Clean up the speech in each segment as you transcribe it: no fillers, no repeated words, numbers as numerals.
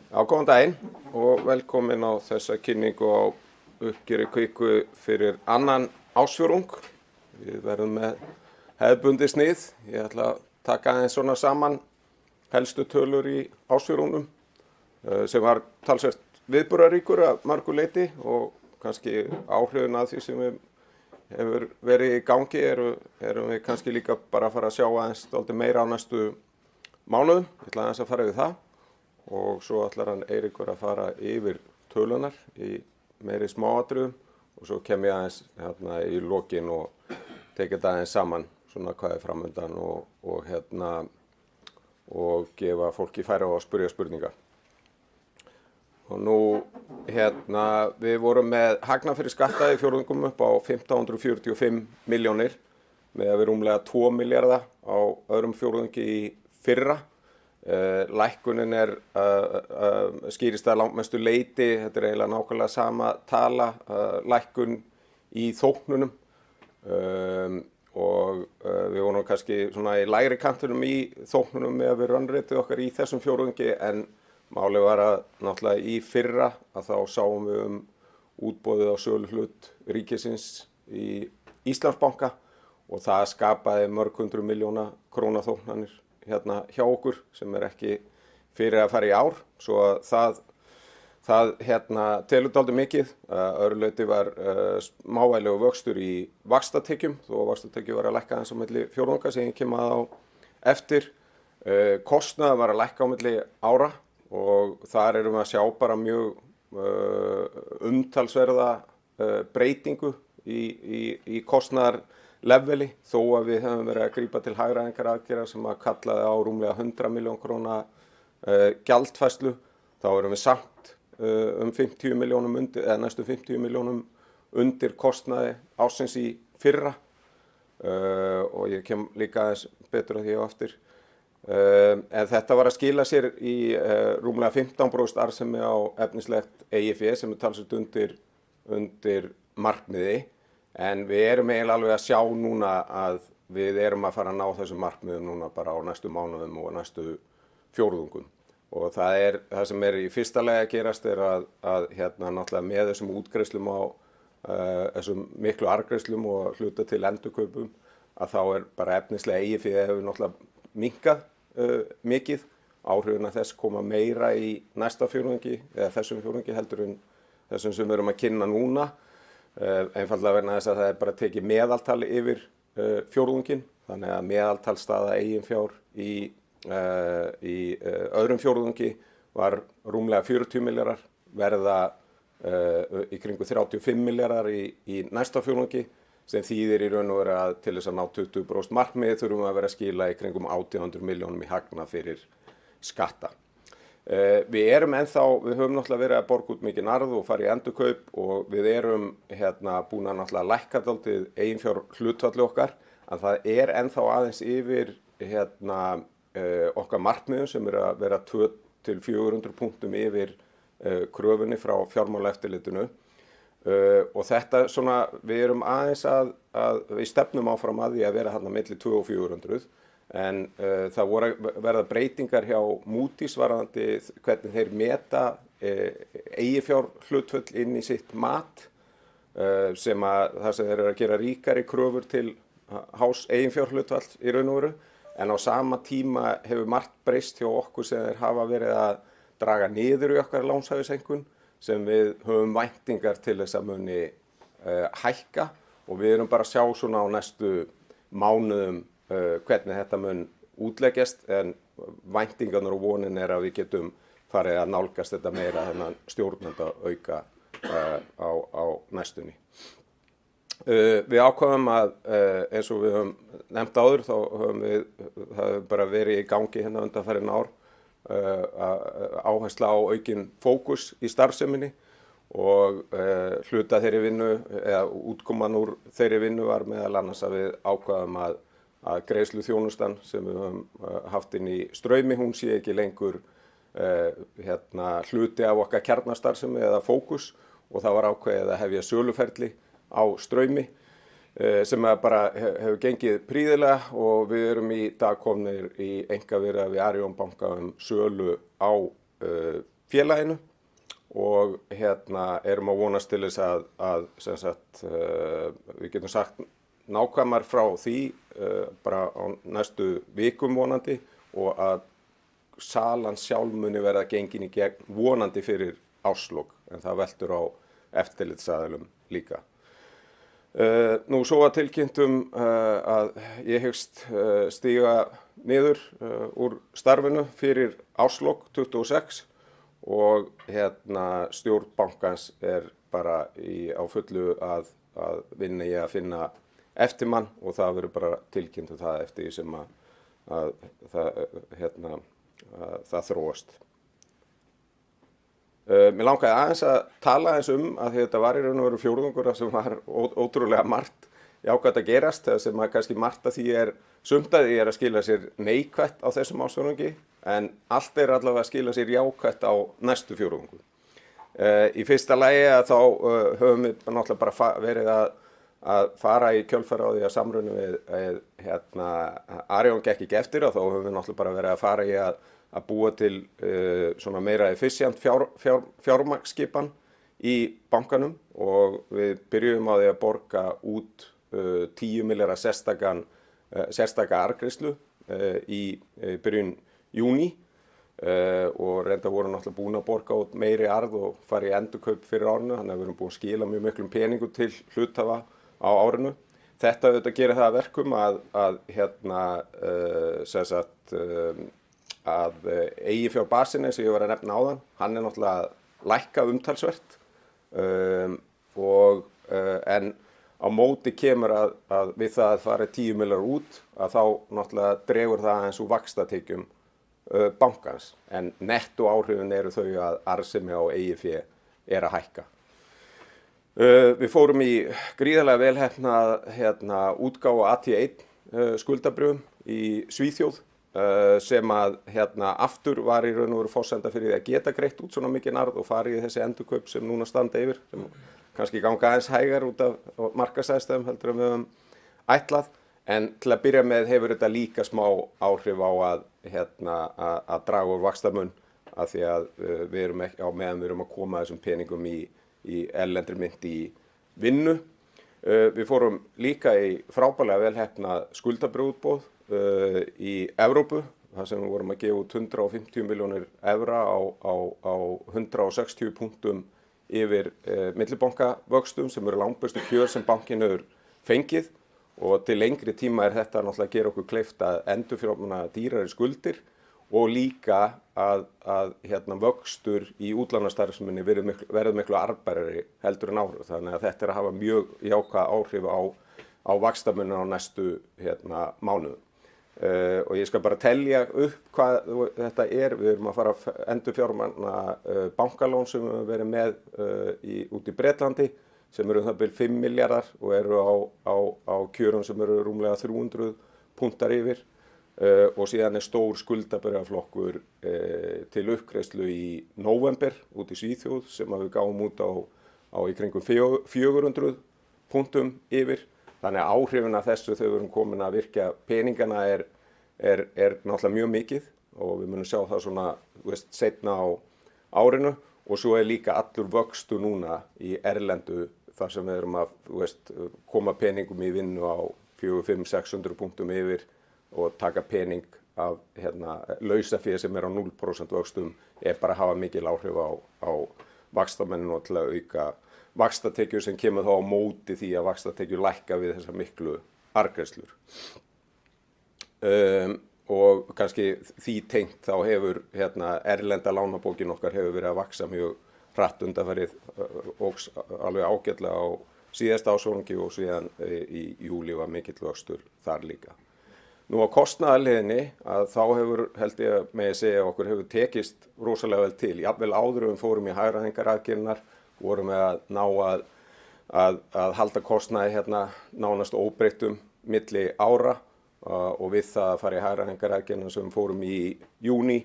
Já, góðan daginn og velkomin á þessa kynningu á uppgjöri Kviku fyrir annan ársfjórðung. Við verðum með hefðbundið snið. Ég ætla að taka aðeins svona saman helstu tölur í ársfjórðungnum sem var talsvert viðburðaríkur að mörgu leyti og kannski áhrifin að því sem hefur verið í gangi erum við kannski líka bara að fara að sjá aðeins dálítið meira á næstu mánuðum. Ég ætla aðeins að fara yfir það. Og svo ætlar hann Eiríkur að fara yfir tölunar í meiri smáatriðum og svo kem ég aðeins hérna í lokin og tekið þetta aðeins saman svona hvað framundan og gefa fólki færi á að spyrja spurninga. Og nú við vorum með hagnað fyrir skatta í fjórðungum upp á 1545 milljónir með að við rúmlega 2 milljarða á öðrum fjórðungi í fyrra. Lækkunin skýrist að langmestu leyti, þetta eiginlega nákvæmlega sama tala, lækkun í þóknunum og við vorum kannski svona í lægri kantinum í þóknunum með að við raunritið okkar í þessum fjórðungi en málið var að náttúrulega í fyrra að þá sáum við útboðið á söluhlut ríkisins í Íslandsbanka og það skapaði mörg 100 milljóna króna þóknanir hérna hjá okkur sem ekki fyrir að fara í ár svo að það telur dálítið mikið. Öðru leyti var smávægilegur vöxtur í vaxtatekjum þó að vaxtatekjum var að lækka aðeins á milli fjórðunga sem ég kem að á eftir. Kostnaður var að lækka á milli ára og þar erum við að sjá bara mjög umtalsverða breytingu í kostnaðarleveli þó að við höfum verið að grípa til hagræðingar aðgerða sem að kallaði á rúmlega 100 milljón króna gjaldfærslu. Þá erum við samt 50 milljónum undir, eða næstu 50 milljónum undir kostnaði ársins í fyrra og ég kem líka aðeins betur að því á eftir. En þetta var að skila sér í rúmlega 15% arðsemi á efnislegt eigið fé sem talsvert undir markmiði. En við erum eiginlega alveg að sjá núna að við erum að fara að ná þessum markmiðum núna bara á næstu mánuðum og næstu fjórðungum. Og það sem í fyrsta lagi að gerast að náttúrulega með þessum útgreiðslum á þessum miklu arðgreiðslum og hluta til endurkaupum að þá bara efnislega eigið fé hefur náttúrulega minnkað mikið. Áhrifin að þess koma meira í næsta fjórðungi eða þessum fjórðungi heldur en þessum sem við erum að kynna núna. Einfaldlega vegna þess að það bara tekið meðaltal yfir fjórðunginn þannig að meðaltalsstaða eigin fjár í öðrum fjórðungi var rúmlega 40 milljarðar verða í kringu 35 milljarðar í næsta fjórðungi sem þýðir í raun og veru að til þess að ná 20% markmið þurfum að vera að skila í kringum 800 milljónum í hagnað fyrir skatta. Við höfum náttúrulega verið að borga út mikinn arð og fara í endurkaup og við erum búin að náttúrulega lækka dálítið eiginfjár hlutfalli okkar en það ennþá aðeins yfir okkar markmiðum sem að vera 200-400 punktum yfir kröfunni frá fjármálaeftirlitinu og þetta svona við erum aðeins að við stefnum áfram að því að vera þarna milli 200 og 400 en það verða breytingar hjá Moody's varðandi hvernig þeir meta eiginfjár hlutföll inn í sitt mat þar sem þeir eru að gera ríkari kröfur til hás eiginfjár hlutfalls í raun og veru en á sama tíma hefur margt breyst hjá okkur sem þeir hafa verið að draga niður í okkar lánshæfiseinkunn sem við höfum væntingar til þess að muni hækka og við erum bara að sjá svona á næstu mánuðum hvernig þetta mun útleggjast en væntingarnar og vonin að við getum farið að nálgast þetta meira þennan stjórnenda auka á næstunni. Við ákváðum að eins og við höfum nefnt áður þá höfum það hefur bara verið í gangi hérna undanfarin ár áhersla á aukinn fókus í starfseminni og hluta þeirri vinnu eða útkoman úr þeirri vinnu var meðal annars að við ákváðum að greiðsluþjónustan sem við höfum haft inn í Straumi, hún sé ekki lengur hluti af okkar kjarnastarfsemi eða fókus og það var ákveðið að hefja söluferli á Straumi sem bara hefur gengið prýðilega og við erum í dag komnir í einkaviðræður við Arion banka sölu á félaginu og erum að vonast til þess að sem sagt, við getum sagt nákvæmar frá því bara á næstu vikum vonandi og að salan sjálf muni verða gengin í gegn vonandi fyrir árslok en það veltur á eftirlitsaðilum líka. Nú svo að tilkynntum að ég hyggst stíga niður úr starfinu fyrir árslok 26 og stjórn bankans bara á fullu að vinna í að finna eftirmann og það verður bara tilkynnt það eftir því sem það þróast. Mér langaði aðeins að tala aðeins að þetta var í raun og veru fjórðungur sem var ótrúlega margt jákvætt að gerast, það sem kannski margt að því sumt að því að skila sér neikvætt á þessum ársfjórðungi en allt allavega að skila sér jákvætt á næstu fjórðungu. Í fyrsta lagi að þá höfum við náttúrulega bara verið að fara í kjölfara á því að samrunni við Arion gekk ekki eftir og þá höfum við náttúrulega bara verið að fara í að búa til svona meira efficient fjármagnsskipan í bankanum og við byrjuðum á því að borga út 10 milljarða sérstaka arðgreiðslu í byrjun júní og reynda voru náttúrulega búin að borga út meiri arð og fara í endurkaup fyrir árinu þannig að við erum búin að skila mjög miklum peningum til hluthafa á árinu. Þetta auðvitað gerir það að verkum að eiginfjárbasinn eins og ég var að nefna áðan, hann náttúrulega að lækka umtalsvert en á móti kemur að við það að fara 10 milljarðar út að þá náttúrulega dregur það aðeins úr vaxtatekjum bankans en netto áhrifin eru þau að arðsemi á eigið fé að hækka. Við fórum í gríðarlega velheppnaða útgáfu AT1 skuldabréfum í Svíþjóð sem að aftur var í raun og veru forsenda fyrir því að geta greitt út svona mikinn arð og farið í þessi endurkaup sem núna standa yfir sem kannski ganga aðeins hægar út af markaðsaðstæðum heldur en við höfum ætlað en til að byrja með hefur þetta líka smá áhrif á að draga úr vaxtamun af því að við erum ekki á meðan við erum að koma þessum peningum í erlendri mynt í vinnu. Við fórum líka í frábærlega velheppnað skuldabréfaútboð í Evrópu, þar sem við vorum að gefa út 150 milljónir evra á 160 punktum yfir millibankavöxtum sem eru langbestu kjör sem bankinn hefur fengið og til lengri tíma þetta náttúrulega að gera okkur kleift að endurfjármagna dýrari skuldir og líka að vöxtur í útlánastarfseminni verður miklu arðbærari heldur en áhrif þannig að þetta að hafa mjög jákvæð áhrif á vaxtamunina á næstu mánuðum. Og ég skal bara telja upp hvað þetta við erum að fara að endurfjármagna bankalón sem við höfum verið með út í Bretlandi sem eru það bil 5 milljarðar og eru á kjörum sem eru rúmlega 300 punktar yfir og síðan stór skuldabréfaflokkur til uppgreiðslu í nóvember út í Svíþjóð sem við gáum út á í kringum 400 punktum yfir. Þannig að áhrifin af þessu þegar við erum komin að virkja peningana er náttúrulega mjög mikið og við munum sjá það svona seinna á árinu og svo líka allur vöxtu núna í erlendu þar sem við erum að koma peningum í vinnu á 400-500-600 punktum yfir og taka pening af lausafé sem á 0% vöxtum bara að hafa mikil áhrif á vaxtamenninu og til að auka vaxtatekjur sem kemur þá á móti því að vaxtatekjur lækka við þessar miklu arðgreiðslur. Og kannski því tengt þá hefur erlenda lánabókin okkar hefur verið að vaxa mjög hratt undanfarið og alveg ágætlega á síðasta ársfjórðungi og síðan í júlí var mikill vöxtur þar líka. Nú á kostnaðarliðinni að þá hefur held ég með að segja okkur hefur tekist rosalega vel til. Jafnvel áður við fórum í hagræðingaraðgerðirnar vorum við að ná að halda kostnaði nánast óbreyttum milli ára og við það að fara í hagræðingaraðgerðirnar sem við fórum í júní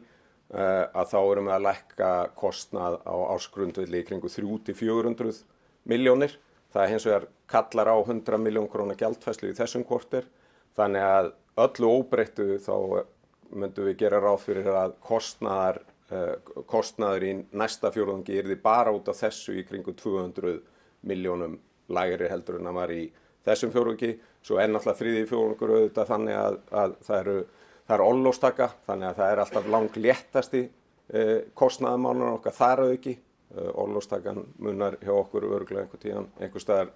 að þá erum við að lækka kostnað á ársgrundvelli í kringu 300-400 milljónir. Það hins vegar kallar á 100 milljón króna gjaldfærslu í þessum kvarter þannig að öllu óbreyttu þá myndum við gera ráð fyrir að kostnaðar kostnaður í næsta fjórðungi yrði bara út af þessu í kringum 200 milljónum lægri heldur en að var í þessum fjórðungi. Svo náttúrulega þriðji fjórðungur auðvitað þannig að það er orlofstaka, þannig að það er alltaf langléttasti kostnaðarmálurinn okkar þar að auki. Orlofstakan munar hjá okkur örugglega einhvern tíðan, einhvers staðar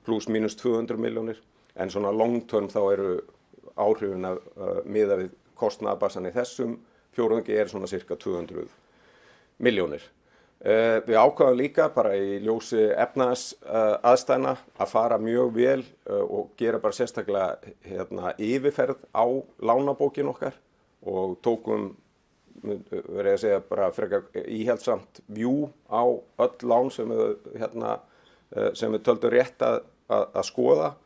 plus mínus 200 milljónir, en svona long term þá eru áhrifin að miða við kostnaðarbassan í þessum fjórðungi svona cirka 200 milljónir. Við ákváðum líka bara í ljósi efnahagsaðstæðna að fara mjög vel og gera bara sérstaklega yfirferð á lánabókin okkar og tókum, verið að segja, bara frekar íhaldsamt view á öll lán sem við töldum rétt að skoða,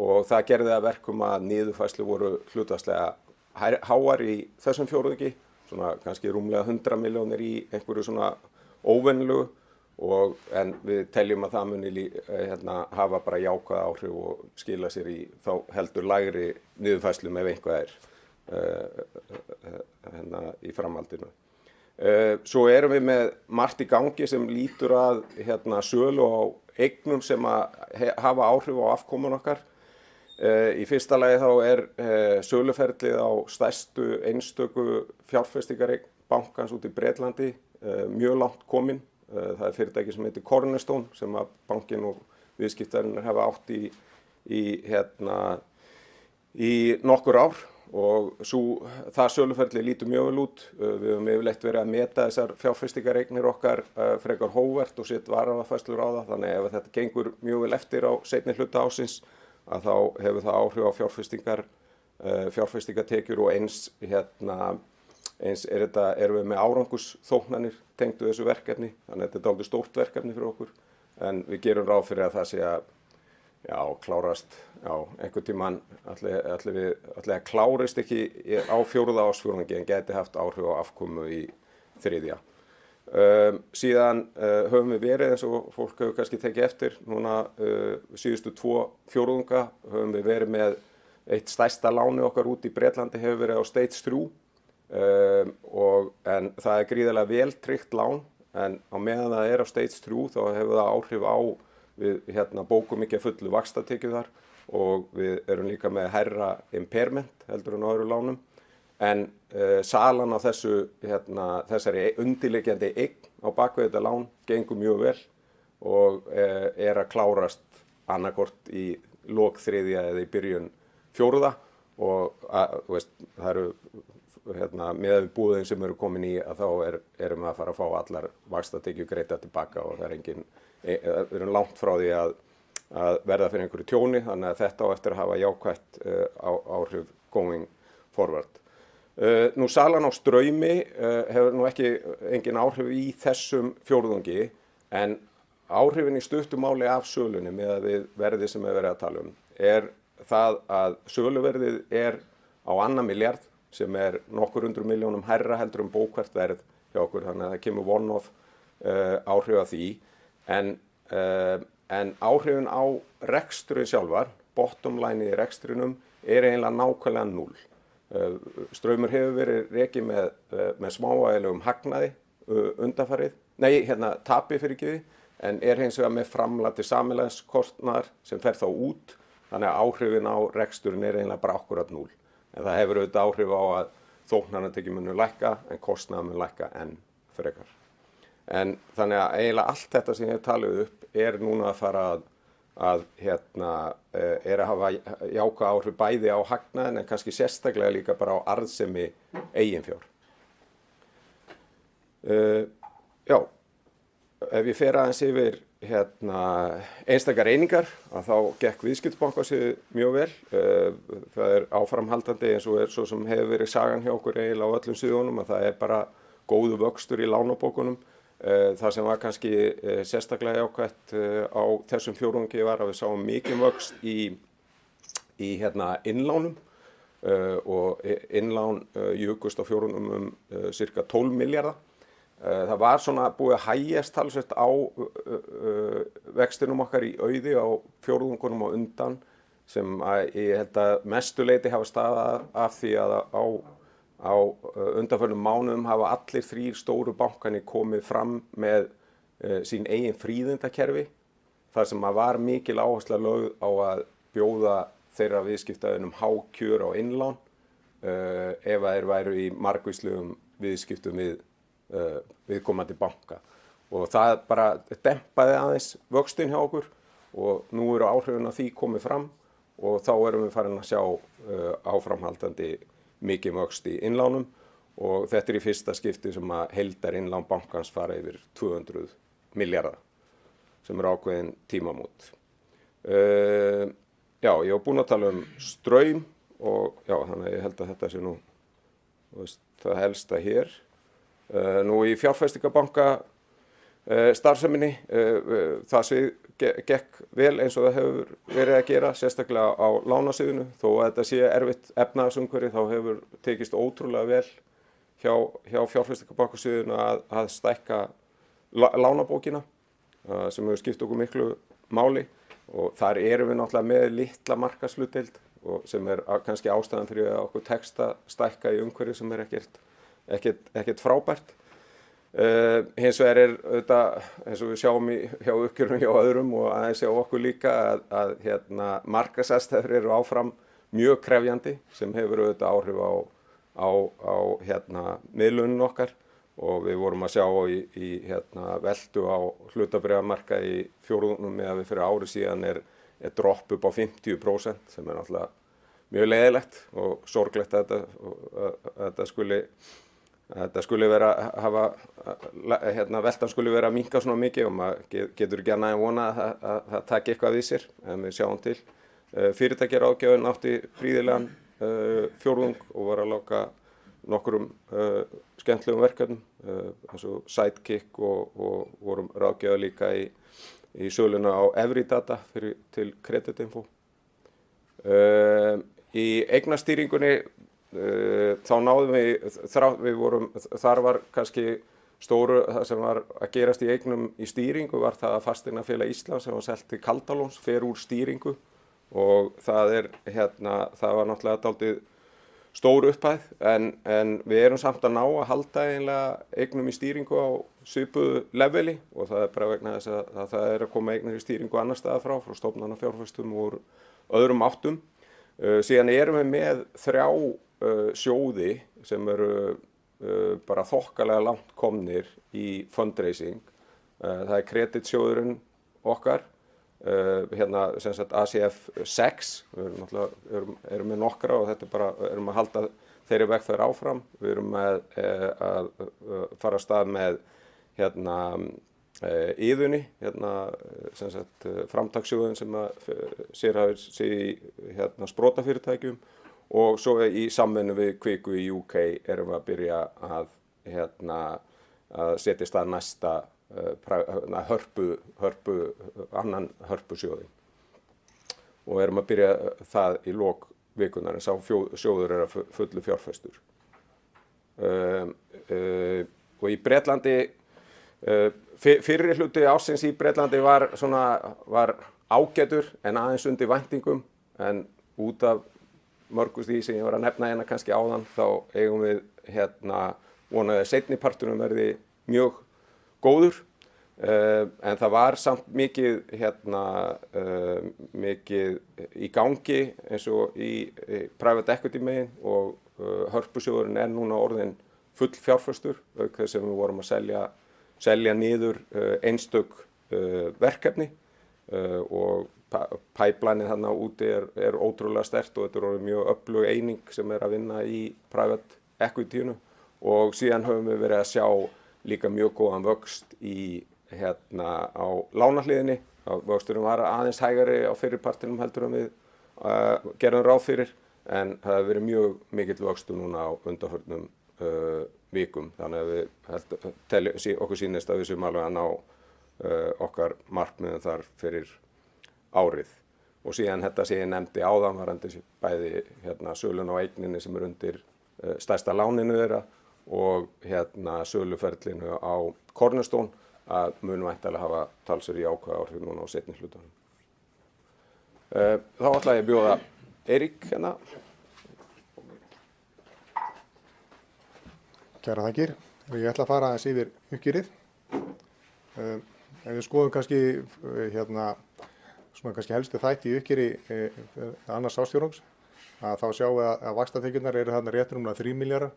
og það gerði að verkum að niðurfærslu voru hlutfallslega háar í þessum fjórðungi, svona kannski rúmlega 100 milljónir í einhverju svona óvenjulegu, en við teljum að það muni hafa bara jákvæð áhrif og skila sér í þá heldur lægri niðurfærslum ef eitthvað í framhaldinu. Svo erum við með margt í gangi sem lítur að sölu á eignum sem hafa áhrif á afkomun okkar. Í fyrsta lagi þá söluferlið á stærstu einstöku fjárfestingareign bankans út í Bretlandi mjög langt komin. Það fyrirtæki sem heitir Cornerstone sem að bankin og viðskiptarinnar hafa átt í nokkur ár, og það söluferli lítur mjög vel út. Við höfum yfirleitt verið að meta þessar fjárfestingareignir okkar frekar hógvært og sitt varafærslur á það, þannig ef þetta gengur mjög vel eftir á seinni hluta ársins að þá hefur það áhrif á fjárfestingatekjur, og eins erum við með árangursþóknanir tengdu þessu verkefni, þannig að þetta er dálítið stórt verkefni fyrir okkur, en við gerum ráð fyrir að það sé að klárast, einhvern tímann ætli að klárist ekki á fjórða ársfjórðungi en gæti haft áhrif á afkomu í þriðja. Síðan höfum við verið, eins og fólk hefur kannski tekið eftir, núna síðustu 2 fjórðunga höfum við verið með eitt stærsta láni okkar út í Bretlandi hefur verið á Stage 3, en það gríðarlega vel tryggt lán, en á meðan það á Stage 3 þá hefur það áhrif á við bókum ekki að fullu vaxtatekjur þar, og við erum líka með hærra impairment heldur en á öðru lánum, en salan á þessari undirliggjandi eign á bakvið þetta lán gengur mjög vel og að klárast annaðhvort í lok þriðja eða í byrjun fjórða, og það eru með við búðin sem eru komin í að þá erum við að fara að fá allar vaxtatekjur greiddar tilbaka, og það við erum langt frá því að verða fyrir einhverju tjóni, þannig að þetta á eftir að hafa jákvætt áhrif going forward. Nú salan á Straumi hefur nú engin áhrif í þessum fjórðungi, en áhrifin í stuttu máli af sölunni með við verðið sem við verið að tala um það að söluverðið á 2 milljarð, sem nokkur 100 milljónum hærra heldur bókvært verð hjá okkur, þannig að það kemur one-off áhrif af því, en áhrifin á reksturinn sjálfar, bottom line í rekstrinum, eiginlega nákvæmlega 0. Straumur hefur verið rekið með smávægilegum hagnaði undanfarið, tapi fyrirgefið, en hins vegar með framlag til samfélagskostnaðar sem fer þá út, þannig að áhrifin á reksturinn eiginlega bara akkurat 0. En það hefur auðvitað áhrif á að þóknanatekjur munu lækka, en kostnaðar mun lækka enn frekar. En þannig að eiginlega allt þetta sem ég talið upp núna að fara að hafa jákvæð áhrif bæði á hagnaðinn, en kannski sérstaklega líka bara á arðsemi eiginfjár. Ef ég fer aðeins yfir einstakar einingar, að þá gekk viðskiptabanka sig mjög vel. Það áframhaldandi, eins og svo sem hefur verið sagan hjá okkur eiginlega á öllum sviðunum, að það bara góður vöxtur í lánabókunum. Það sem var kannski sérstaklega jákvætt á þessum fjórðungi var að við sáum mikinn vöxt í innlánum, og innlán jukust á fjórðunum cirka 12 milljarða. Það var svona búið að hægjast talsvert á vextinum okkar í auði á fjórðungunum á undan, sem ég held að mestu leyti hafa staðað af því að á undanförnum mánuðum hafa allir 3 stóru bankarnir komið fram með sín eigin fríðindakerfi þar sem var mikil áhersla lögð á að bjóða þeirra viðskiptavinum há kjör á innlán ef að þeir væru í margvíslegum viðskiptum við viðkomandi banka. Og það bara dempaði aðeins vöxtinn hjá okkur og nú eru áhrifin af því komið fram og þá erum við farin að sjá áframhaldandi mikið vöxt í innlánum og þetta í fyrsta skipti sem að heildar innlán bankans fara yfir 200 milljarða sem ákveðin tímamót. Já, ég var búinn að tala straum og já, þannig að ég held að þetta sé nú það helsta hér. Nú í fjárfestingabanka starfseminni, það sem gekk vel eins og það hefur verið að gera, sérstaklega á lánasviðinu. Þó að þetta sé erfitt efnahagsumhverfi þá hefur tekist ótrúlega vel hjá fjárfestingabankasviðinu að stækka lánabókina sem hefur skipt okkur miklu máli og þar erum við náttúrulega með litla markaðshlutdeild og sem kannski ástæðan fyrir að okkur tekst að stækka í umhverfi sem ekkert frábært. Hins vegar þetta, eins og við sjáum hjá uppgjörum hjá öðrum og aðeins hjá okkur líka að markaðsaðstæður eru áfram mjög krefjandi sem hefur auðvitað áhrif á miðlunin okkar og við vorum að sjá í veltu á hlutabréfamarkaði í fjórðungnum með að við fyrir ári síðan er dropp upp á 50% sem náttúrulega mjög leiðilegt og sorglegt að þetta skuli vera veltan skuli vera að minnka svona mikið og maður getur ekki annað en vona að það taki eitthvað við sér en við sjáum til. Fyrirtækjaráðgjöfin átti prýðilegan fjórðung og var að loka nokkrum skemmtilegum verkefnum eins og Sidekick og vorum ráðgjöfa líka í söluna á Evridata til Kreditinfo. Í eignastýringunni þá náðum þar var kannski stóru það sem var að gerast í eignum í stýringu var það að Fasteignafélag Íslands sem var selt til Kaldalóns fer úr stýringu og það var náttúrulega dálítið stór upphæð en við erum samt að ná að halda eiginlega eignum í stýringu á svipuðu leveli og það bara vegna þess að það að koma eignir í stýringu annar staðar frá stofnanafjárfestum úr öðrum áttum. Síðan erum við með 3 sjóði sem eru bara þokkalega langt komnir í fundraising. Það kreditsjóðurinn okkar, sem sagt ACF 6, við erum með nokkra og þetta bara erum að halda þeirri vegferð áfram. Við erum að fara af stað með Iðunni, sem sagt framtakssjóðin sem sérhæfir sig í sprotafyrirtækjum og svo í samvinnu við Kviku í UK erum við að byrja að setja í stað næsta annan hörpusjóðin og erum að byrja það í lok vikunar en sá sjóður að fullu fjárfestur. Og í Bretlandi fyrri hluti ársins í Bretlandi var ágætur en aðeins undir væntingum en út af mörgu því sem ég var að nefna kannski áðan þá eigum við vonaði að seinni parturinn verði mjög góður en það var samt mikið í gangi eins og í private equity megin og hörpusjóðurinn núna orðinn full fjárfestur auk þess sem við vorum að selja niður einstök verkefni og pipelineið þarna úti er ótrúlega sterkt og þetta er mjög öflug eining sem að vinna í private equityinu og síðan höfum við verið að sjá líka mjög góðan vöxt á lánahliðinni. Vöxturinn var aðeins hægari á fyrripartinum heldur en við gerðum ráð fyrir en það hefur verið mjög mikill vöxtur núna á undanförnum vikum þannig að okkur sýnist að við séum alveg að ná okkar markmiðum þar fyrir árið og síðan þetta sem ég nefndi áðan varandi bæði sölun á eigninni sem undir stærsta láninu þeirra og söluferlinu á Cornerstone að mun væntanlega hafa talsverð jákvæð áhrif núna á seinni hlutanum. Þá ætla ég að bjóða Eirík Kæra þakkir. Ég ætla að fara aðeins yfir uppgjörið. Ef við skoðum kannski svona kannski helstu þætti í uppgjöri annars ársfjórðungs, að þá sjáum við að vaxtatekjurnar eru þarna rétt rúmlega 3 milljarðar,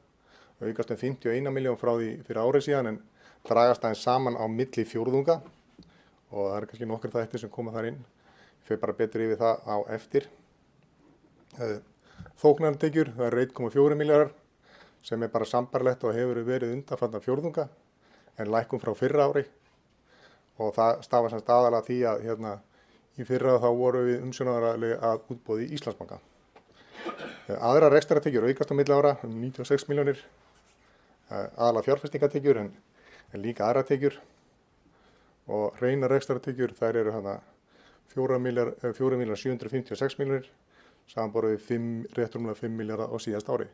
aukast 51 milljón frá því fyrir árið síðan en dragast aðeins saman á milli fjórðunga og það eru kannski nokkur þættir sem koma þar inn. Ég fer bara betur yfir það á eftir. Þóknanatekjur, það eru 1,4 milljarðar sem bara sambærilegt og hefur verið undanfarna fjórðunga en lækkun frá fyrra ári og það stafar sem aðalega því að í fyrra þá voru við umsjónaraðili að útboði Íslandsbanka. Aðrar rekstrartekjur aukast á milli ára 96 milljónir, aðalega fjárfestingartekjur en líka aðrar tekjur og hreinar rekstrartekjur þær eru 4.756 milljónir samanborið við rétt rúmlega 5 milljarða á síðast ári,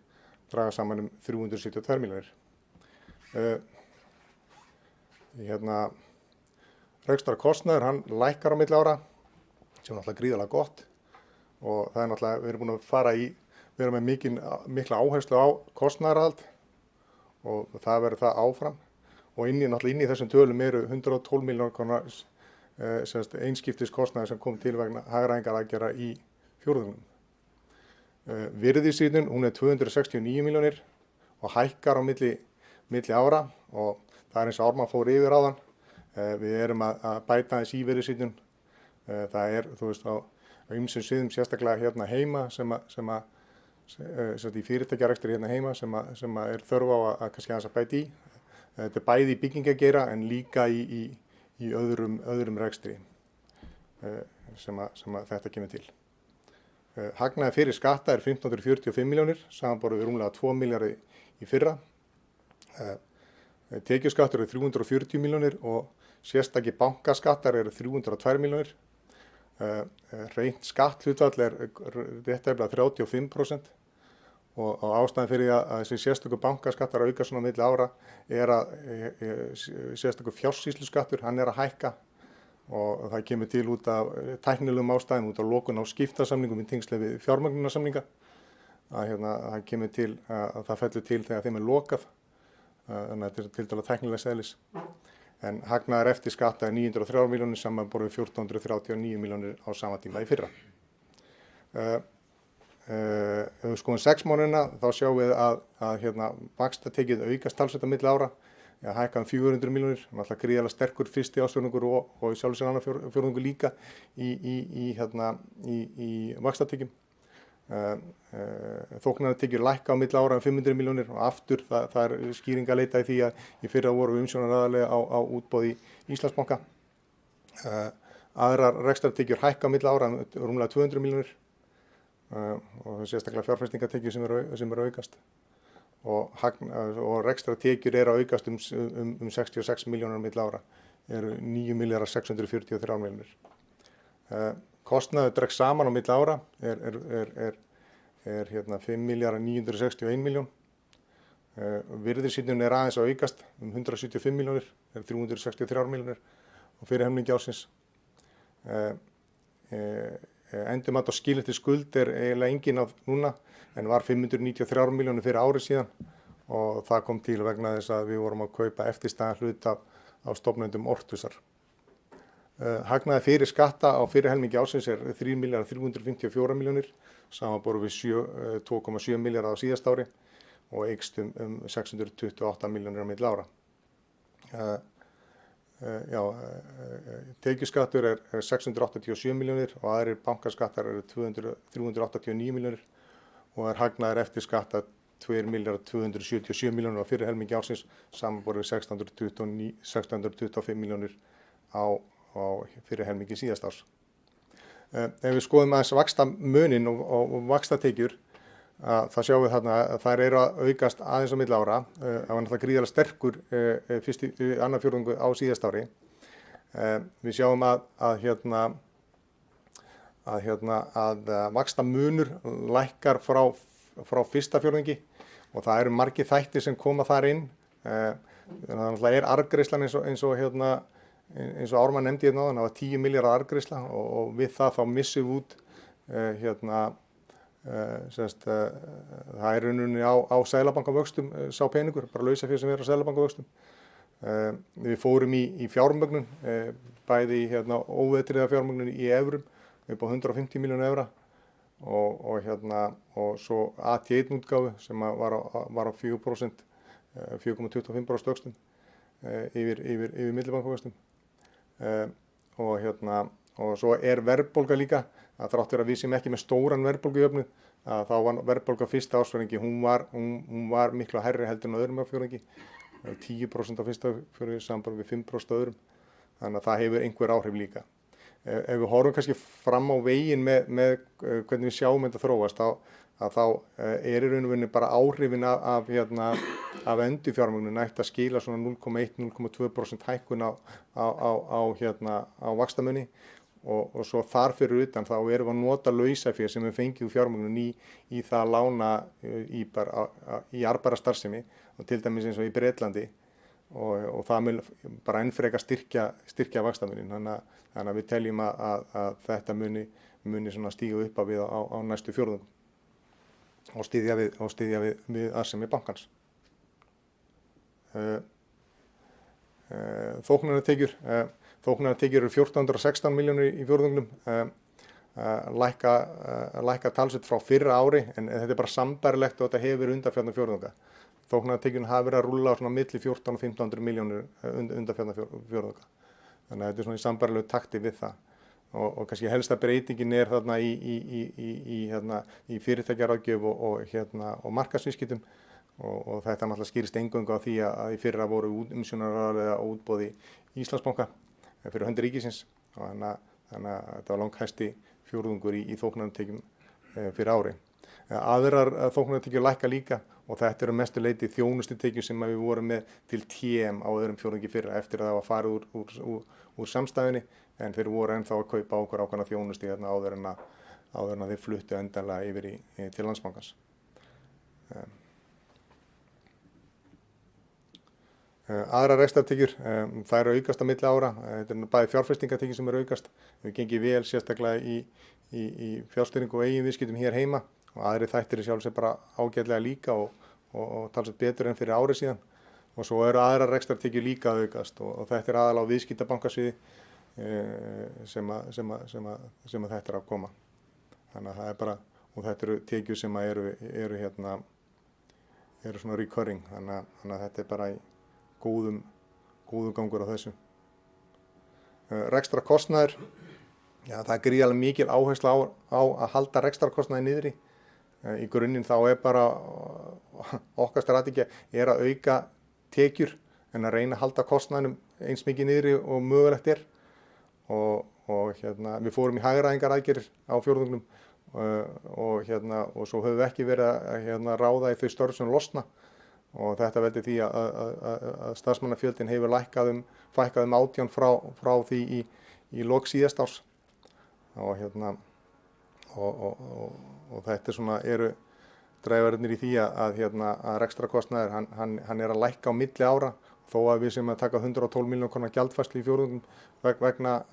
draga saman 372 milljónir. Rekstrarkostnaður, hann lækkar á milli ára sem er náttúrulega gríðarlega gott og það er náttúrulega, við erum búin að við erum með mikla áherslu á kostnaðarhald og það verður það áfram og náttúrulega inn í þessum tölum eru 112 milljónir króna einskiptiskostnaður sem kom til vegna hagræðingaraðgerða í fjórðungnum. Virðisrýrnun, hún er 269 milljónir og hækkar á milli ára og það er eins og Ármann fór yfir áðan. Við erum að bæta aðeins í virðisrýrnun. Það er, þú veist, á ýmsum sviðum sérstaklega heima sem í fyrirtækjarekstri heima sem er þörf á að kannski aðeins að bæta í. Þetta er bæði í byggingageira en líka í öðrum rekstri sem þetta kemur til. Hagnaður fyrir skatta er 1545 milljónir, samanborið við rúmlega 2 milljarði í fyrra. Tekjuskattur er 340 milljónir og sérstakir bankaskattar eru 302 milljónir. Hreint skatthlutfall er rétt tæplega 35% og ástæðan fyrir að þessi sérstöku bankaskattar að auka svona milli ára er að sérstöku fjársýsluskattur, hann er að hækka og það kemur til út af tæknilegum ástæðum, út af lokun á skiptasamningum í tengsli við fjármögnunarsamninga. Það kemur til að það fellur til þegar þeim er lokað, þannig að þetta er tiltölulega tæknilegs eðlis. En hagnaður eftir skatta er 903 milljónir samanborið 1439 milljónir á sama tíma í fyrra. Ef við skoðum 6 mánuðina þá sjáum við að vaxtatekjur aukast talsvert á milli ára, hækka 400 milljónir, náttúrulega gríðarlega sterkur fyrsti ársfjórðungur og í sjálfu sér annar fjórðungur líka í vaxtatekjum. Þóknanatekjur lækka á milli ára 500 milljónir og aftur það er skýring að leita í því að í fyrra voru við umsjónaraðili á útboði Íslandsbanka. Aðrar rekstrartekjur hækka á milli ára rúmlega 200 milljónir og sérstaklega fjárfestingartekjur sem eru aukast og rekstrartekjur eru að aukast 66 milljónir á milli ára, eru 9.643 milljónir. Kostnaður dregst saman á milli ára er 5.961 milljón. Virðisrýrnun er aðeins að aukast 175 milljónir, er 363 milljónir og fyrir helmingi ársins. Endurmat á skilyrtri skuld er eiginlega engin af núna en var 593 milljónir fyrir árið síðan og það kom til vegna þess að við vorum að kaupa eftirstæðan hluta á stofnendum Ortusar. Hagnaður fyrir skatta á fyrir helmingi ársins er 3.354 milljónir, samanborið við 2,7 milljarða á síðast ári og eykst 628 milljónir á milli ára. Tekjuskattur er 687 milljónir og aðrir bankaskattar eru 389 milljónir og er hagnaður eftir skatta 2.277 milljónir á fyrir helmingi ársins, samanborið við 625 milljónir á fyrir helmingi síðast árs. Ef við skoðum aðeins vaxtamunin og vaxtatekjur, þá sjáum við þarna að þær eru að aukast aðeins á milli ára. Það var náttúrulega gríðarlega sterkur annar fjórðungur á síðast ári. Við sjáum að vaxtamunur lækkar frá fyrsta fjórðungi og það eru margir þættir sem koma þar inn. Það er arðgreiðslan eins og Ármann nefndi áðan, það var 10 milljarða arðgreiðsla og við það þá missum við út það er rauninni á seðlabankavöxtum sá peningur, bara lausafé sem er á seðlabankavöxtum. Við fórum í fjármögnun, bæði í óveðtryggða fjármögnun í evrum upp á 150 milljónir evra og svo AT1 útgáfu sem var á 4%, 4,25% vöxtum yfir millibankavöxtum. Og svo er verðbólga líka, að þrátt fyrir að við sem ekki með stóran verðbólgujöfnuð, að þá var verðbólga fyrsta ársfjórðungi, hún var miklu hærri heldur en á öðrum ársfjórðungi, 10% á fyrsta ársfjórðungi samanborið við 5% á öðrum, þannig að það hefur einhver áhrif líka. Ef við horfum kannski fram á veginn með hvernig við sjáum þetta þróast, þá er í raun og veru bara áhrifin af endurfjármögnun ætti að skila svona 0,1–0,2% hækkun á vaxtamunni og svo þar fyrir utan þá erum við að nota lausafé sem við fengið úr fjármögnun í það að lána í arðbæra starfsemi og til dæmis eins og í Bretlandi og það mun bara enn frekar styrkja vaxtamunin, þannig að við teljum að þetta muni svona stíga upp við á næstu fjórðungum og styðja við arðsemi bankans. Þóknunartekjur eru 1416 milljónir í fjórðungnum, lækka talsvert frá fyrra ári, en þetta er bara sambærilegt og þetta hefur undanfarna fjórðunga. Þóknunartekjurinn hafa verið að rúlla á svona milli 1400 og 1500 milljónir undanfarna fjórðunga. Þannig að þetta er svona í sambærilegu takti við það. Og kannski helsta breytingin er þarna í fyrirtækjaráðgjöf og markaðsviðskiptum og þetta náttúrulega skýrist eingöngu á því að í fyrra voru umsjónaraðilar á útboði Íslandsbanka fyrir hönd ríkisins og þannig að þetta var langhæsti fjórðungur í þóknunartekjum fyrir ári. Aðrar þóknunartekjur lækka líka og þetta eru mestu leyti þjónustutekjur sem við vorum með til TM á öðrum fjórðungi fyrra eftir að það var farið úr samstæðunni, en þeir voru ennþá að kaupa okkur ákveðna þjónustu áður en að þeir fluttu endanlega yfir til Landsbankans. Aðrar rekstrartekjur, það eru aukast á milli ára, þetta er bæði fjárfestingartekjur sem eru aukast, við gengið vel sérstaklega í fjárstýringu og eigin viðskiptum hér heima og aðri þættir sjálfsög bara ágætlega líka og talsvert betur enn fyrir ári síðan og svo eru aðrar rekstrartekjur líka að aukast og þetta er aðalega á viðskiptabankasviði sem þetta er að koma. Þannig að það er bara, og þetta eru tekjur sem eru svona recurring, þannig að þetta er bara í góðum gangur á þessu. Rekstrarkostnaður, það er gríðarlega mikil áhersla á að halda rekstrarkostnaði niðri. Í grunninn þá er bara okkar strategía er að auka tekjur en að reyna að halda kostnaðinum eins mikið niðri og mögulegt er. Og við fórum í hagræðingaraðgerðir á fjórðungnum og svo höfum við ekki verið að ráða í þau störf sem losna og þetta veldur því að starfsmannafjöldin hefur fækkað 18 frá því í lok síðasta árs og þetta eru dræfarnir í því að rekstrakostnaður hann er að lækka á milli ára þó að við sem að taka 112 milljónir króna gjaldfærslu í fjórðungum vegna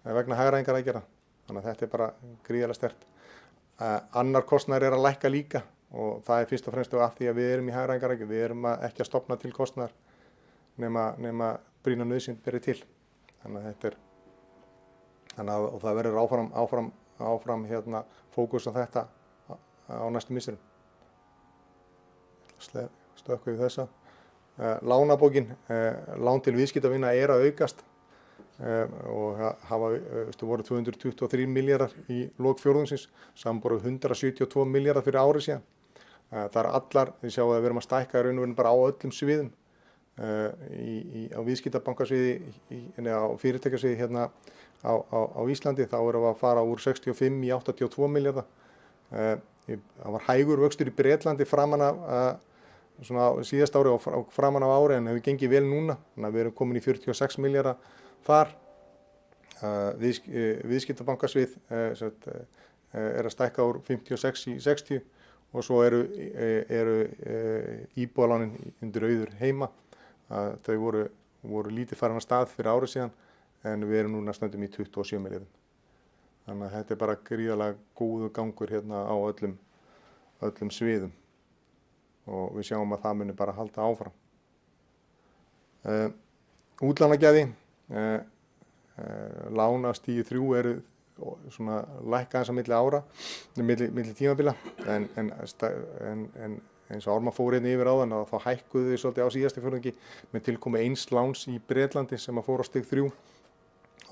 hagræðingaraðgerða. Þannig að þetta er bara gríðarlega sterkt. Annar kostnaður er að lækka líka og það er fyrst og fremst af því að við erum í hagræðingaraðgerð, við erum ekki að stofna til kostnaðar nema brýna nauðsyn beri til. Þannig að og það verður áfram fókus á þetta á næstu misserum. Stökkva við þessa. Lánabókin, lán til viðskiptavina er að aukast og voru 223 milljarðar í lok fjórðungsins, samanborið 172 milljarðar fyrir ári síðan. Það er allar, þið sjáum að við erum að stækka í raun og veru bara á öllum sviðum, á viðskiptabankasviði, á fyrirtækjasviði á Íslandi, þá erum við að fara úr 65 í 82 milljarða. Það var hægur vöxtur í Bretlandi framan af síðast ári og framan af ári en hefur gengið vel núna, þannig að við erum komin í 46 milljarða þar. Viðskiptabankasvið er að stækka úr 56 í 60 og svo eru íbúðalánin undir auður heima. Þau voru lítið farin af stað fyrir ári síðan en við erum núna stundum í 27 milljörðum. Þannig að þetta bara gríðarlega góður gangur hérna á öllum sviðum og við sjáum að það muni bara halda áfram. Útlánagæði, lánastigið 3 eru svona lækka aðeins á milli ára, milli tímabila, en eins og Ármann fór hérna yfir áðan þá hækkuðu við svolítið á síðasta fjórðungi með tilkomu eins láns í Bretlandi sem að fór á stig 3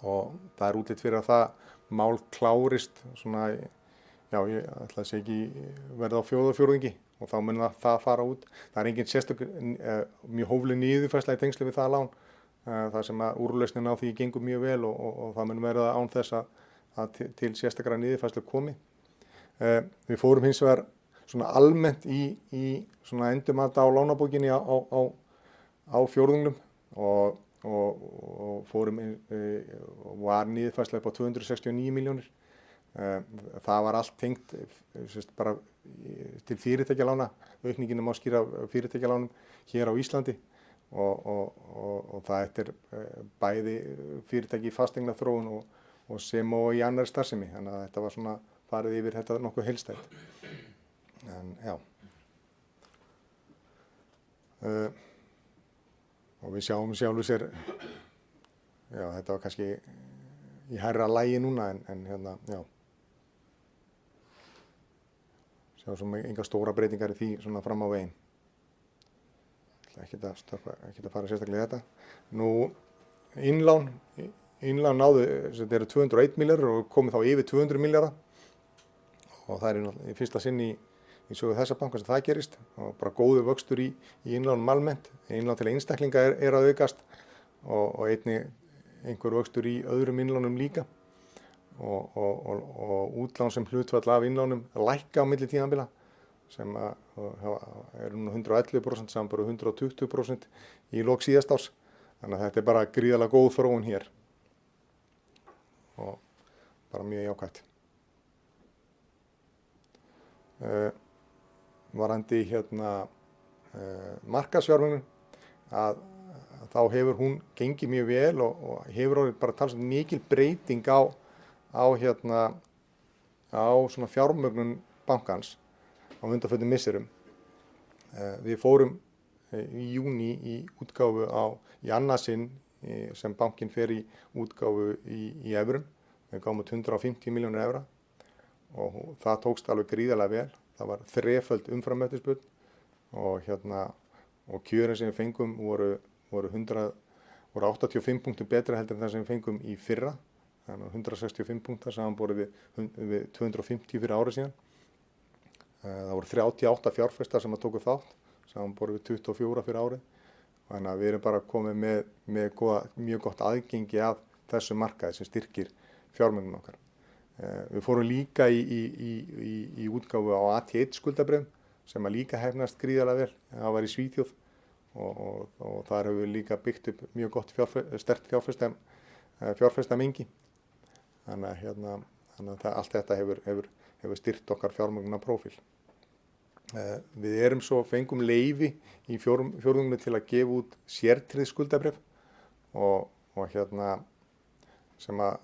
og það er útlit fyrir að það mál klárist svona, já ég ætla að segja ekki verða á fjórðungi og þá mun það fara út. Það er engin sérstök mjög hófleg niðurfærsla í tengslu við það lán, það sem að úrlausnin á því gengur mjög vel og það mun verða án þess að til sérstakra niðurfærslu komi. Við fórum hins vegar svona almennt í svona endurmat á lánabókinni á fjórðungnum og fórum var niðurfærsla upp á 269 milljónir. Það var allt tengt bara til fyrirtækjalána, aukningin má skýra fyrirtækjalánum hér á Íslandi og það er bæði fyrirtæki í fasteignaþróun og sem og í annarri starfsemi, þannig að þetta var svona farið yfir þetta nokkuð heildstætt. En já, og við sjáum sjálfur sér, já þetta var kannski í hærra lagi núna en hérna, já, sjá sem enga stóra breytingar í því svona fram á veginn. Ekki að fara sérstaklega í þetta. Nú, innlán náðu, þetta eru 201 milljarður og komið þá yfir 200 milljarða og það er í fyrsta sinn í sögu þessa banka sem það gerist og bara góður vöxtur í innlánum almennt. Innlán til einstaklinga er að aukast og einnig einhver vöxtur í öðrum innlánum líka og útlán sem hlutfall af innlánum lækka á milli tímabila sem eru nú 111% saman bara 120% í lok síðasta árs. Þannig að þetta er bara gríðarlega góð þróun hér og bara mjög jákvætt. Varandi hérna markaðsfjármögnun að þá hefur hún gengið mjög vel og hefur orðið bara talsvert mikil breyting á svona fjármögnun bankans á undanförnum misserum. Við fórum í júní í útgáfu í annað sinn sem bankinn fer í útgáfu í evrum. Við gáum út 150 milljónir evra og það tókst alveg gríðarlega vel. Það var þreföld umframeftirspurn og kjörin sem við fengum voru 85 punktum betra heldur en það sem við fengum í fyrra. Þannig að 165 punktar samanborið við 250 fyrir árið síðan. Það voru 38 fjárfestar sem tóku þátt, samanborið við 24 fyrir árið. Þannig að við erum bara komið með mjög gott aðgengi af þessu markaði sem styrkir fjármögnun okkar. Við fórum líka í útgáfu á AT1 skuldabréfum sem að líka hefnast gríðarlega vel. Það var í Svíþjóð og þar hefur við líka byggt upp mjög gott sterkt fjárfestamengi. Þannig að allt þetta hefur styrkt okkar fjármögnunarprófíl. Við fengum leyfi í fjórðungnum til að gefa út sértryggð skuldabréf og sem að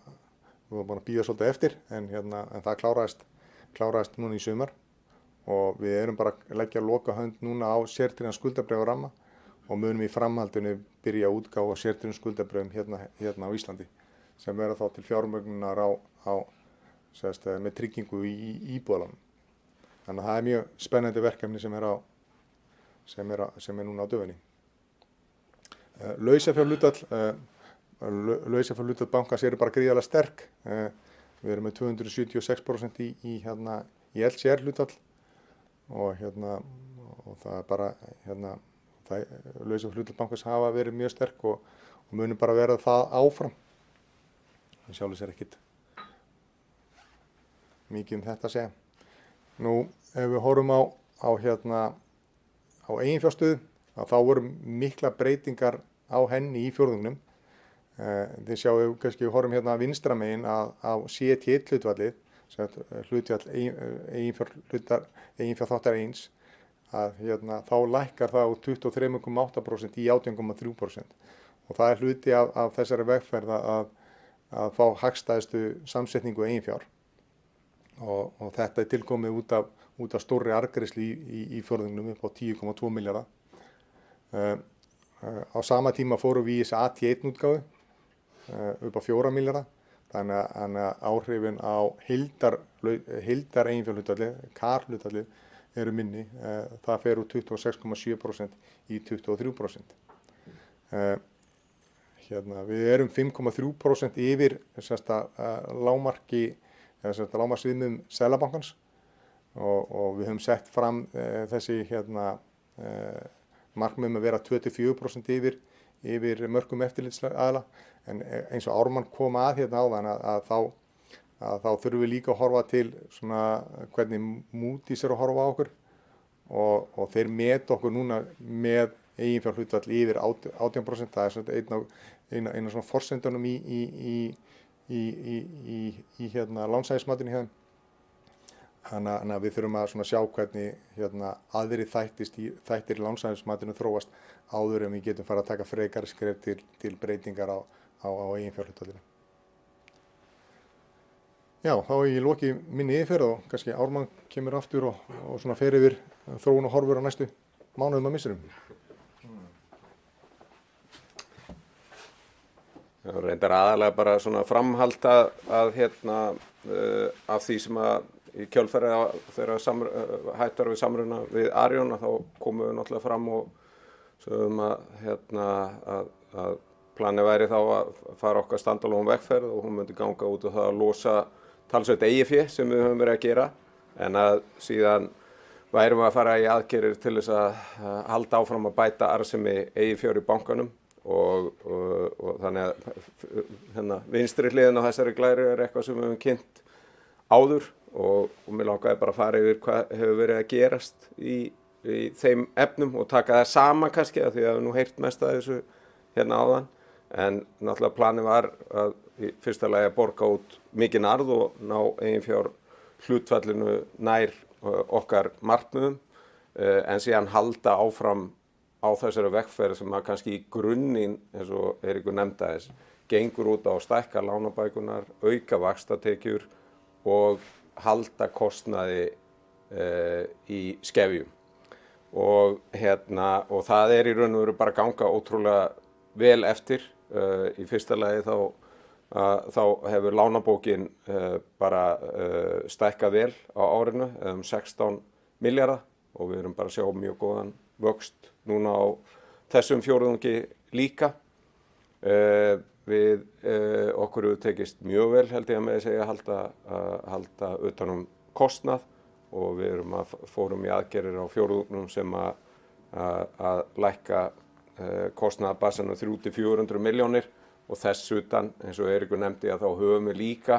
við vorum búin að bíða svolítið eftir en það kláraðist núna í sumar og við erum bara að leggja lokahönd núna á sértryggðan skuldabréfaramma og munum í framhaldinu byrja að útgáfa sértryggðum skuldabréfum hérna á Íslandi sem verða þá til fjármögnunar með tryggingu í íbúðalánum. Þannig að það er mjög spennandi verkefni sem er núna á döfinni. Lausafjárhlutfall bankans eru bara gríðarlega sterk. Við erum með 276% í LCR hlutfall og það er bara lausafjárhlutfall bankans hafa verið mjög sterk og munum bara verða það áfram. Það sjálfur sér ekkit mikið þetta að segja. Nú, ef við horfum á eiginfjárstöðu, þá voru mikla breytingar á henni í fjórðungnum. Þið sjáum kannski við horfum vinstra megin á CET1 hlutfallið, hlutfall eiginfjárþáttar 1, að þá lækkar það úr 23,8% í 18,3%. Og það er hluti af þessari vegferð að fá hagstæðustu samsetningu eiginfjár og þetta tilkomið út af stórri arðgreiðslu í fjórðungnum upp á 10,2 milljarða. Á sama tíma fórum við í þessa AT1 útgáfu upp á 4 milljarða, þannig að áhrifin á heildar eiginfjárhlutfallið, CAR-hlutfallið, eru minni. Það fer úr 26,7% í 23%. Við erum 5,3% yfir lágmarksviðmiðum Seðlabankans og við höfum sett fram þessi markmið að vera 24% yfir mörkum eftirlitsaðila, en eins og Ármann kom að áðan að þá þurfum við líka að horfa til svona hvernig Moody's er að horfa á okkur og þeir meta okkur núna með eiginfjárhlutfall yfir 18%. Það er eina svona forsendunum í lánshæfismatinu hjá þeim. Þannig að við þurfum að svona sjá hvernig aðri þættir í lánshæfismatinu þróast áður en við getum fara að taka frekari skref til breytingar á eiginfjárhlutfallinu. Já, þá er ég lokið minni yfirferð og kannski Ármann kemur aftur og svona fer yfir þróun og horfur á næstu mánuðum og misserum. Já, reyndar aðalega bara svona framhald af því sem að í kjölfarið þegar hættar við samruna við Arion, þá komum við náttúrulega fram og sögum að planið væri þá að fara okkar standalone vegferð og hún myndi ganga út á það að losa talsvert eigið fé sem við höfum verið að gera, en að síðan værum við að fara í aðgerðir til þess að halda áfram að bæta arðsemi eigið fjár í bankanum og þannig að vinstri hliðin á þessari glæru er eitthvað sem við höfum kynnt áður og mér langaði bara að fara yfir hvað hefur verið að gerast í þeim efnum og taka það saman kannski, af því að við nú heyrt mest að þessu áðan. En náttúrulega planið var að í fyrsta lagi að borga út mikinn arð og ná eiginfjár hlutfallinu nær okkar markmiðum, en síðan halda áfram á þessari vegferð sem að kannski í grunninn, eins og Eiríkur nefndi aðeins, gengur út á að stækka lánabækunar, auka vaxtatekjur og halda kostnaði í skefjum. Og það er í raun og veru bara ganga ótrúlega vel eftir. Í fyrsta lagi þá hefur lánabókin bara stækkað vel á árinu, 16 milljarða, og við erum bara að sjá mjög góðan vöxt núna á þessum fjórðungi líka. Okkur hefur tekist mjög vel, held ég að með segja, að halda utanum kostnað, og við fórum í aðgerðir á fjórðungnum sem að lækka kostnaðarbasanum 300–400 milljónir, og þess utan, eins og Eiríkur nefndi, að þá höfum við líka,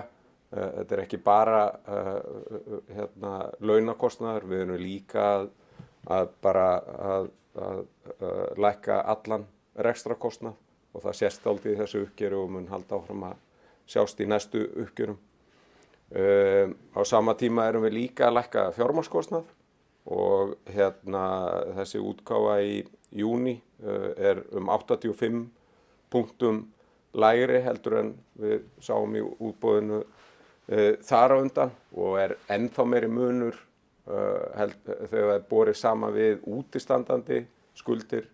þetta er ekki bara launakostnaður, við erum líka að lækka allan rekstrakostnað, og það sést dálítið í þessu uppgjöru og mun halda áfram að sjást í næstu uppgjörum. Á sama tíma erum við líka að lækka fjármagnskostnað og þessi útgáfa í júní er 85 punktum lægri heldur en við sáum í útboðinu þar á undan, og er ennþá meiri munur þegar það er borið saman við útistandandi skuldir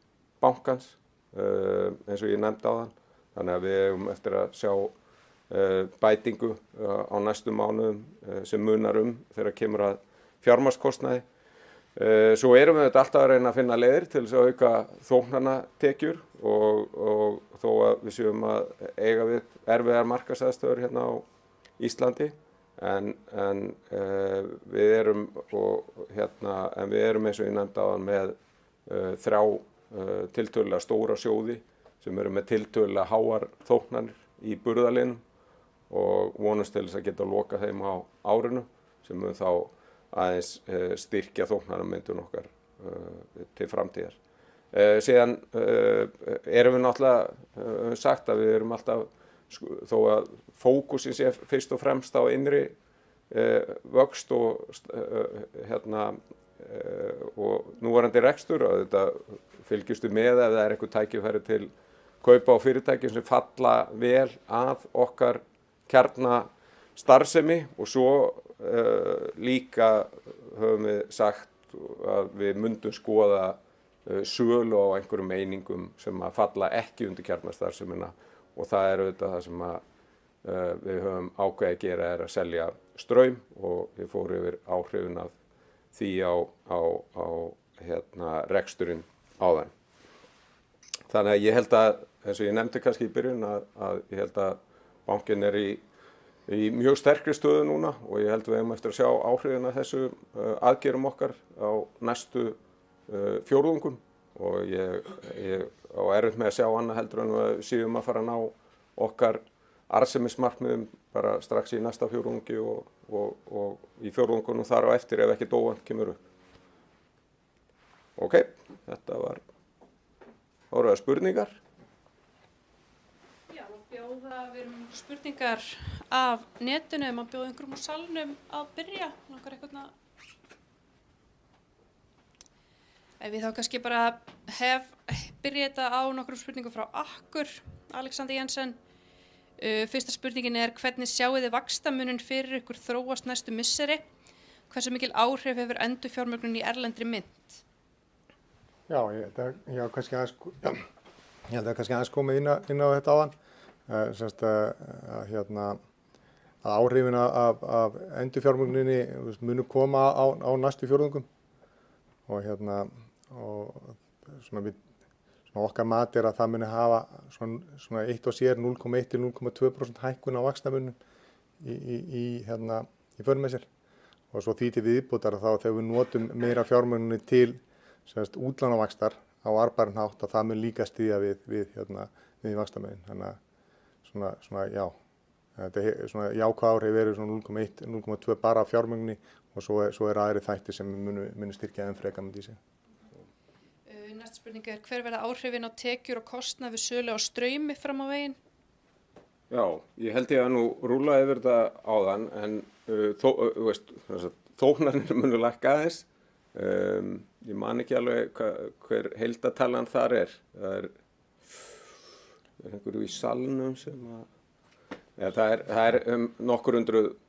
bankans, eins og ég nefndi áðan. Þannig að við eigum eftir að sjá bætingu á næstu mánuðum sem munar þegar kemur að fjármagnskostnaði. Svo erum við alltaf að reyna að finna leiðir til þess að auka þóknanatekjur og þó að við séum að eiga við erfiðar markaðsaðstæður hérna á Íslandi, en við erum eins og ég nefndi áðan með 3 tiltölulega stóra sjóði sem eru með tiltölulega háar þóknanir í burðarliðnum og vonumst til þess að geta lokað þeim á árinu, sem mun þá aðeins styrkja þóknanamyndun okkar til framtíðar. Síðan erum við náttúrulega sagt að við erum alltaf, þó að fókusin sé fyrst og fremst á innri vöxt og núverandi rekstur, og þetta fylgjustu með ef það er eitthvað tækifæri til kaupa á fyrirtækjum sem falla vel að okkar kjarnastarfsemi og svo líka höfum við sagt að við myndum skoða sölu á einhverjum einingum sem að falla ekki undir kjarnastarfsemina og það auðvitað það sem að við höfum ákveðið að gera að selja straum og ég fór yfir áhrifin af því á reksturinn áðan. Þannig að ég held að, eins og ég nefndi kannski í byrjun, að ég held að bankinn í mjög sterkri stöðu núna og ég held við hefum eftir að sjá áhrifin af þessu aðgerum okkar á næstu fjórðungum og ég á erfitt með að sjá annað heldur en við séum að fara að ná okkar arðsemismarkmiðum bara strax í næsta fjórðungi og í fjórðungunum þar á eftir ef ekki óvænt kemur upp. Ok, þetta var áraða spurningar. Já, við erum spurningar af netinu, maður bjóða einhverjum á salnum að byrja, langar eitthvað að ef við þá kannski bara byrja þetta á nokkrum spurningum frá okkur, Alexander Jensen. Fyrsta spurningin hvernig sjáið þið vaxtamuninn fyrir ykkur þróast næstu misseri? Hversu mikil áhrif hefur endurfjármögnun í erlendri mynt? Já, ég held að kannski aðeins komið inn á þetta áðan. Að áhrifin af endurfjármögnuninni munu koma á næstu fjórðungum og svona okkar mat að það muni hafa svona eitt og sér 0,1 til 0,2% hækkun á vaxtamunum í för með sér og svo því til viðbótar þá þegar við notum meira fjármögnunni til útlánavaxtar á arðbæran hátt að það mun líka styðja við vaxtamunin. Þannig að svona jákvæð áhrif eru svona 0,1, 0,2 bara af fjármögnunni og svo aðri þættir sem munu styrkja enn frekar myndi ég segja. Næsta spurning hver verða áhrifin á tekjur og kostnað við sölu á straumi fram á veginn? Já, ég held ég að nú rúla yfir þetta áðan en þóknarnir munu lækka aðeins. Ég man ekki alveg hver heildartalan þar er. Það er einhverju í salnum sem að það er nokkur hundruð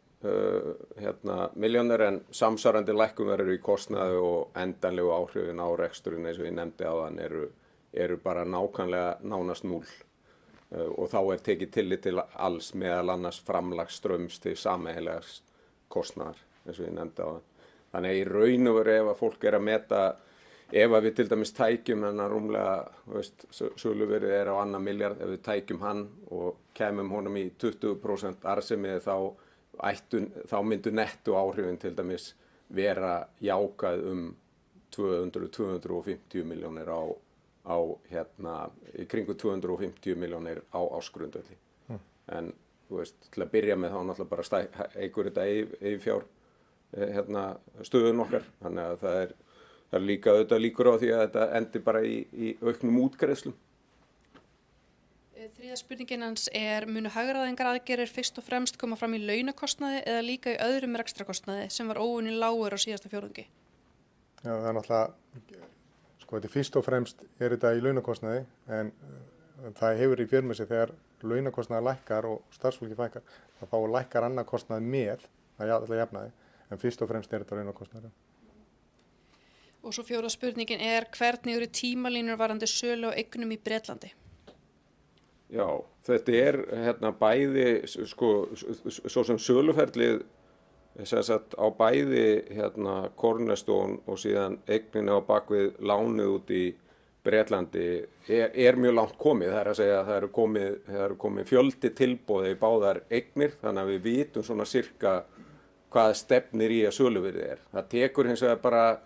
milljónir en samsvarandi lækkun eru í kostnaði og endanlegu áhrifin á reksturinn eins og ég nefndi áðan eru bara nákvæmlega nánast 0 og þá tekið tillit til alls meðal annars framlags straums til sameiginlegs kostnaðar eins og ég nefndi áðan. Þannig að í raun og veru ef að fólk að meta ef að við til dæmis tækjum þennan rúmlega söluverðið á 2 milljarð, ef við tækjum hann og kæmum honum í 20% arðsemi þá myndu netto áhrifin til dæmis vera jákvæð 250 milljónir í kringu 250 milljónir á ársgrundvelli. En til að byrja með þá náttúrulega bara eykur þetta eiginfjár stöðun okkar, þannig að það er líka auðvitað líkur á því að þetta endi bara í auknum útgreiðslum. Þriðja spurningin hans munu hagræðingar aðgerðir fyrst og fremst koma fram í launakostnaði eða líka í öðrum rekstrakostnaði sem var óvenju lágur á síðasta fjórðungi? Já, það er náttúrulega, fyrst og fremst þetta í launakostnaði en það hefur í för með sig þegar launakostnaði lækkar og starfsfólki fækkar, þá lækkar annar kostnaði með, það er alltaf jafnaði, en fyrst og fremst þetta launakostnaði. Og svo fjórða spurningin hvernig eru tímalínur varðandi sölu og eignum í Bretlandi? Já, þetta bæði, svo sem söluferlið á bæði Cornerstone og síðan eigninni á bakvið lánið út í Bretlandi mjög langt komið. Það að segja að það eru komið fjöldi tilboði í báðar eignir, þannig að við vitum svona sirka hvað stefnir í að söluvirði Það tekur hins vegar bara,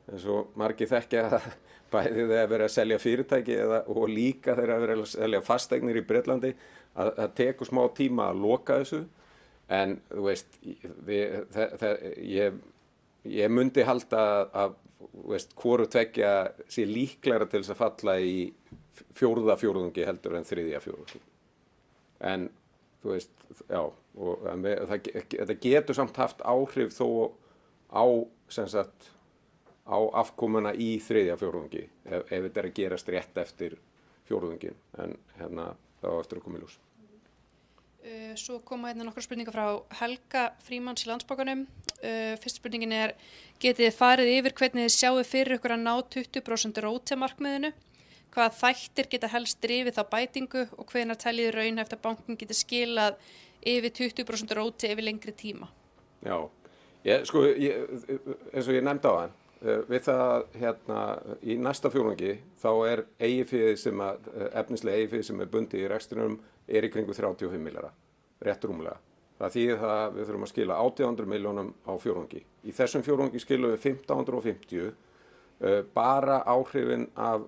eins og margir þekkja bæði þegar verið að selja fyrirtæki og líka þegar verið að selja fasteignir í Bretlandi að það tekur smá tíma að loka þessu en þú veist ég myndi halda að hvoru tveggja sé líklegra til þess að falla í fjórða fjórðungi heldur en þriðja fjórðungi en þú veist þetta getur samt haft áhrif þó á á afkomuna í þriðja fjórðungi ef þetta að gerast rétt eftir fjórðunginn en það á eftir að koma í ljós. Svo koma nokkrar spurningar frá Helga Frímanns í Landsbankanum. Fyrsta spurningin er, getið þið farið yfir hvernig þið sjáið fyrir ykkur að ná 20% rótemarkmiðinu? Hvaða þættir geta helst drifið þá bætingu og hvenær teljið raunhæft að bankin geti skilað yfir 20% róti yfir lengri tíma? Já, eins og ég nefndi á hann, við það í næsta fjórðungi þá er efnislega eigið sem er bundið í rekstrinum í kringu 35 milljarða, rétt rúmlega. Það þýðir það að við þurfum að skila 800 milljónum á fjórðungi. Í þessum fjórðungi skilum við 1550, bara áhrifin á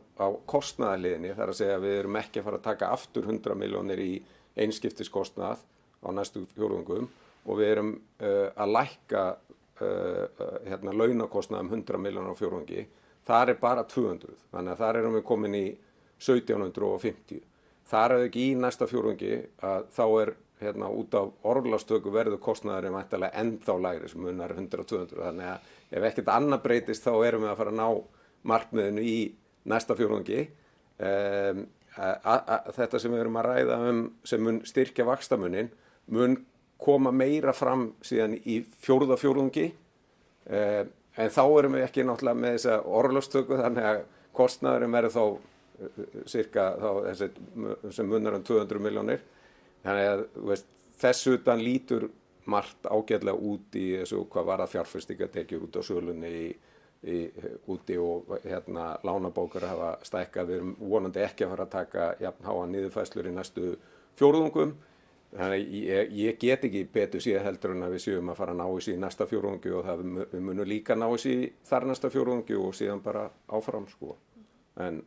kostnaðarliðinni, þar að segja að við erum ekki að fara að taka aftur 100 milljónir í einskiptiskostnað á næstu fjórðungum og við erum að lækka launakostnað 100 milljónir á fjórðungi. Þar er bara 200, þannig að þar erum við komin í 1750. Þar er ekki í næsta fjórðungi að þá er út af orlofstöku verður kostnaðurinn væntanlega ennþá lægri sem munar 100-200, þannig að ef ekkert annað breytist þá erum við að fara að ná markmiðinu í næsta fjórðungi. Þetta sem við erum að ræða sem mun styrkja vaxtamunin mun koma meira fram síðan í fjórðungi, en þá erum við ekki náttúrulega með þessa orlofstöku, þannig að kostnaðurinn verður þá cirka þessi sem munar 200 milljónir. Þannig að þess utan lítur margt ágætlega út í þessu hvað var að fjárfestingartekjur út á sölunni úti og lánabókar hafa stækkað. Við erum vonandi ekki að fara að taka jafn háa niðurfærslur í næstu fjórðungum. Þannig að ég get ekki betur séð heldur en að við séum að fara að ná þessi í næsta fjórðungi og við munum líka ná þessi þar næsta fjórðungi og síðan bara áfram sko. En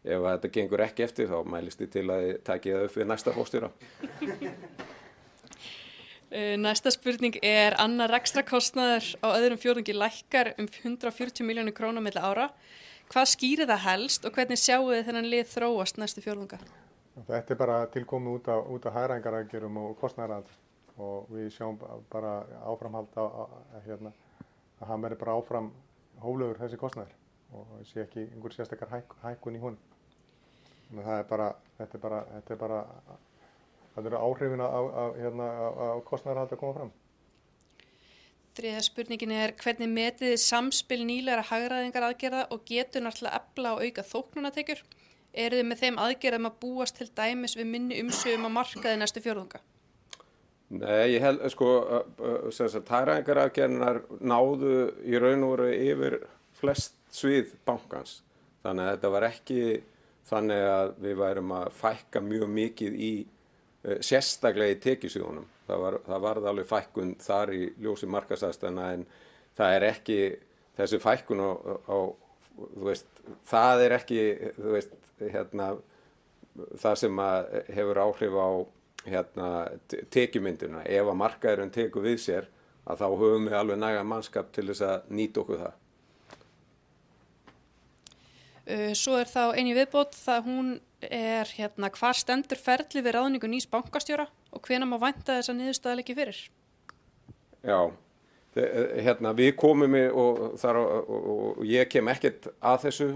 ef þetta gengur ekki eftir þá mælist þið til að þið takið það upp við næsta forstjóra. Næsta spurning er annar rekstrakostnaður á öðrum fjórðungi lækkar 140 milljónir króna milli ára. Hvað skýrir það helst og hvernig sjáu þið þennan lið þróast næstu fjórðunga? Þetta er bara tilkomið út af hagræðingaraðgerðum og kostnaðaraðgerðum og við sjáum bara áframhald að hann verður bara áfram hóflegur þessi kostnaður og ég sé ekki einhver sérstakar hækkun í honum. Það eru áhrifin á kostnaðarhald að koma fram. Þriðja spurningin er hvernig metið þið samspil nýlegra hagræðingaraðgerða og getur náttúrulega efla og auka þóknunartekjur? Eru þið með þeim aðgerðum að búast til dæmis við minni umsvifum á markaði næstu fjórðunga? Nei, ég held hagræðingaraðgerðirnar náðu í raun og veru yfir flest svið bankans. Þannig að þetta var ekki þannig að við værum að fækka mjög mikið í sérstaklega í tekjusjónum. Það varð alveg fækkun þar í ljósi markaðsaðstæðna en það er ekki þessi fækkun það er ekki það sem hefur áhrif á tekjumynduna. Ef að markaðurinn tekur við sér að þá höfum við alveg næga mannskap til þess að nýta okkur það. Svo er þá einu viðbót það hún er hvar stendur ferli við ráðningu nýs bankastjóra og hvenær má vænta þess að niðurstaða liggi fyrir? Já, við komum og ég kem ekkert að þessu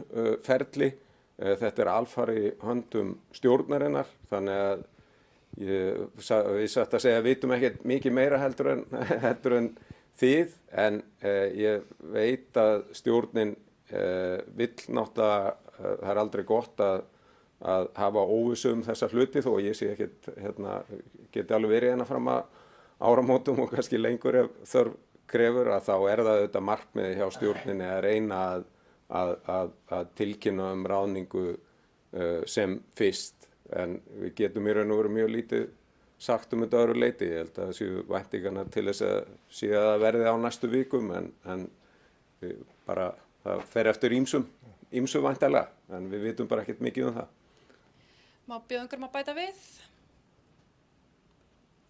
ferli. Þetta er alfarið í höndum stjórnarinnar, þannig að við satt að segja að vitum ekkert mikið meira heldur en þið, en ég veit að stjórnin vill náttúrulega, það er aldrei gott að hafa óvissu þessa hluti þó að ég sé ekkert, geti alveg verið fram að áramótum og kannski lengur ef þörf krefur að þá er það auðvitað markmiði hjá stjórninni að reyna að tilkynna ráðningu sem fyrst, en við getum í raun og veru mjög lítið sagt þetta öðru leyti. Ég held að það séu væntingarnar til þess að sé að það verði á næstu vikum, en bara það fer eftir ýmsu væntanlega, en við vitum bara ekkert mikið það. Má bjóða einhverjum að bæta við?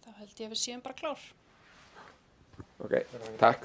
Þá held ég að við séum bara klár. Ok, takk.